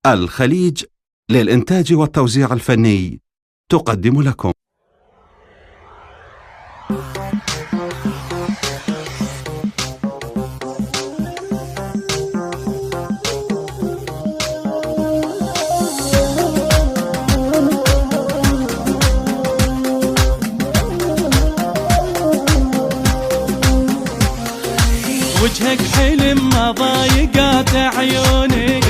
الخليج للإنتاج والتوزيع الفني تقدم لكم. وجهك حلم ما ضايقات عيونك،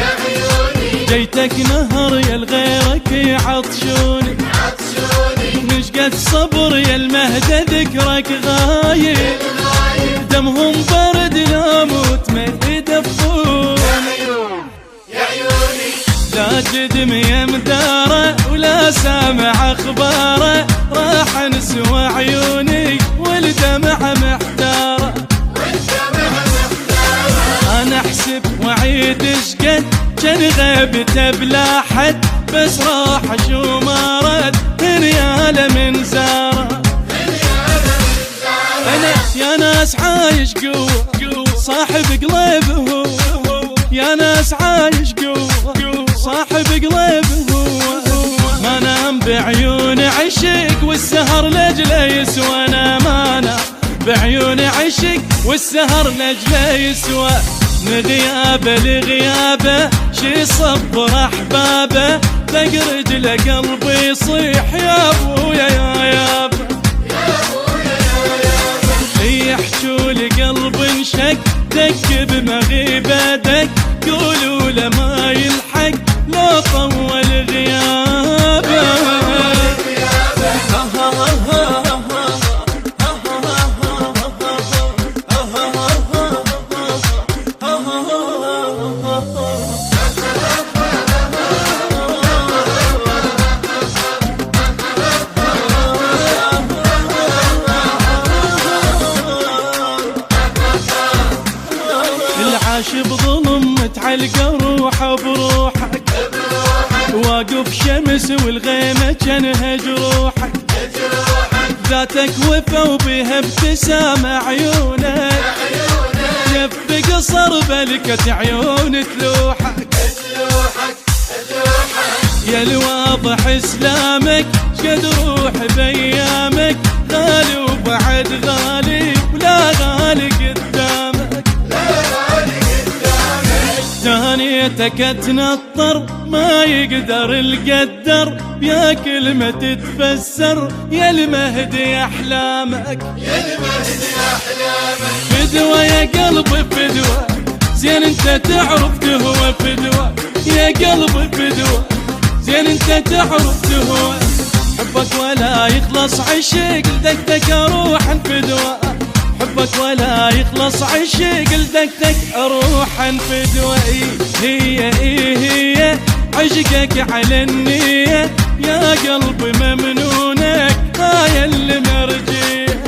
جيتك نهر يا الغيرك يعطشوني، نشقت صبر يا المهدى ذكرك غايب، دمهم برد ناموت ما يدفوني، لا جدم يا مداره ولا سامع اخباره، راح نسوى عيوني والدمع محتاره، انا احسب وعيد شقد كان غيبته بلا حد، بس راح شو ما رد رياله من زاره، انا يا ناس عايش قوه صاحب قلب هو، يا ناس عايش قوه صاحب قلب هو، ما نام بعيون عشق والسهر لجله يسوى، انا ما نام بعيون عشق والسهر لجله يسوى، لغيابه لغيابه شي صبر احبابه، تلقى رجله قلبي يصيح يا ابويا يا يابا، يحجوا لي قلب انشق دق بمغيبه دق، قولوا له ما يلحق لو طول غيابه، العاش بظلم متعلقه روحه بروحك، واقف شمس والغيمه جنها جروحك، ذاتك وفا وبيها ابتسامه عيونك، جف قصر بلكة عيون تلوحك، يا الواضح اسلامك شقد روح بايامك، غالي وبعد غالي ولا غالي قدامك، ثانيتك تنطر ما يقدر القدر، يا كلمة تتفسر يا المهدي احلامك، فدوى يا قلبي فدوى، زين انت تعرف تهوى فدوى، يا قلبي فدوى زين انت تعرف تهوى، حبك ولا يخلص عشق لدقتك اروح انفدوى، حبك ولا يخلص عشق لدقتك اروح انفدوى، هي عشقك على النية يا قلبي ممنونك، هاي اللي مرجيه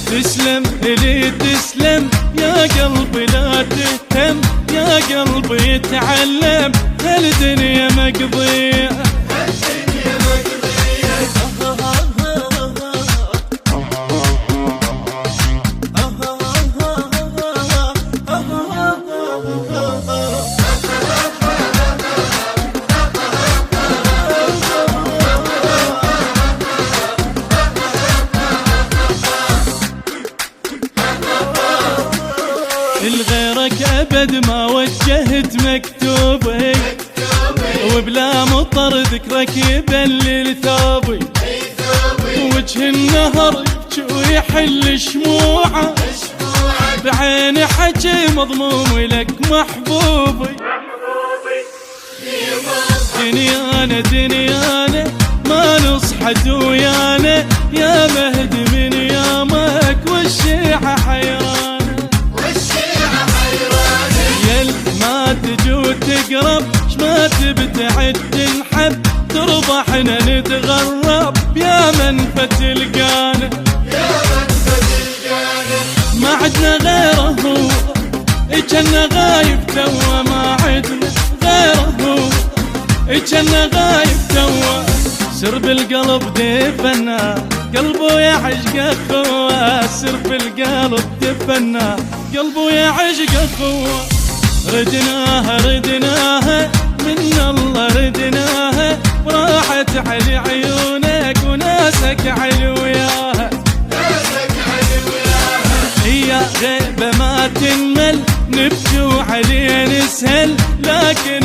تسلم لي تسلم يا قلبي لا تهتم، يا قلبي يتعلم هالدنيا مقضيه، لغيرك أبد ما وجهت مكتوبي، وبلا مطر ذكرك يبلل ثوبي، وجه النهر يبكي ويحل شموعه، بعين حكي مضموم لك محبوبي، دنيانا دنيانا ما نصحت ويانا، يا مهدي من يامك والشيعة حيرانة، ما تجي وتقرب شما تبتعد تنحب، ترضى احنا نتغرب يا منفة القانا، ما عدنا غيره هو كنا غايب توا، ما عدنا غيره هو كنا غايب توا، سر بالقلب دفنا قلبه يعشق اخوه، سر بالقلب دفنا قلبه يعشق اخوه، ردناها من الله ردناها، وراحت على عيونك وناسك علوياها. هي غيبة ما تنمل، نبكي وعليه نسهل، لكن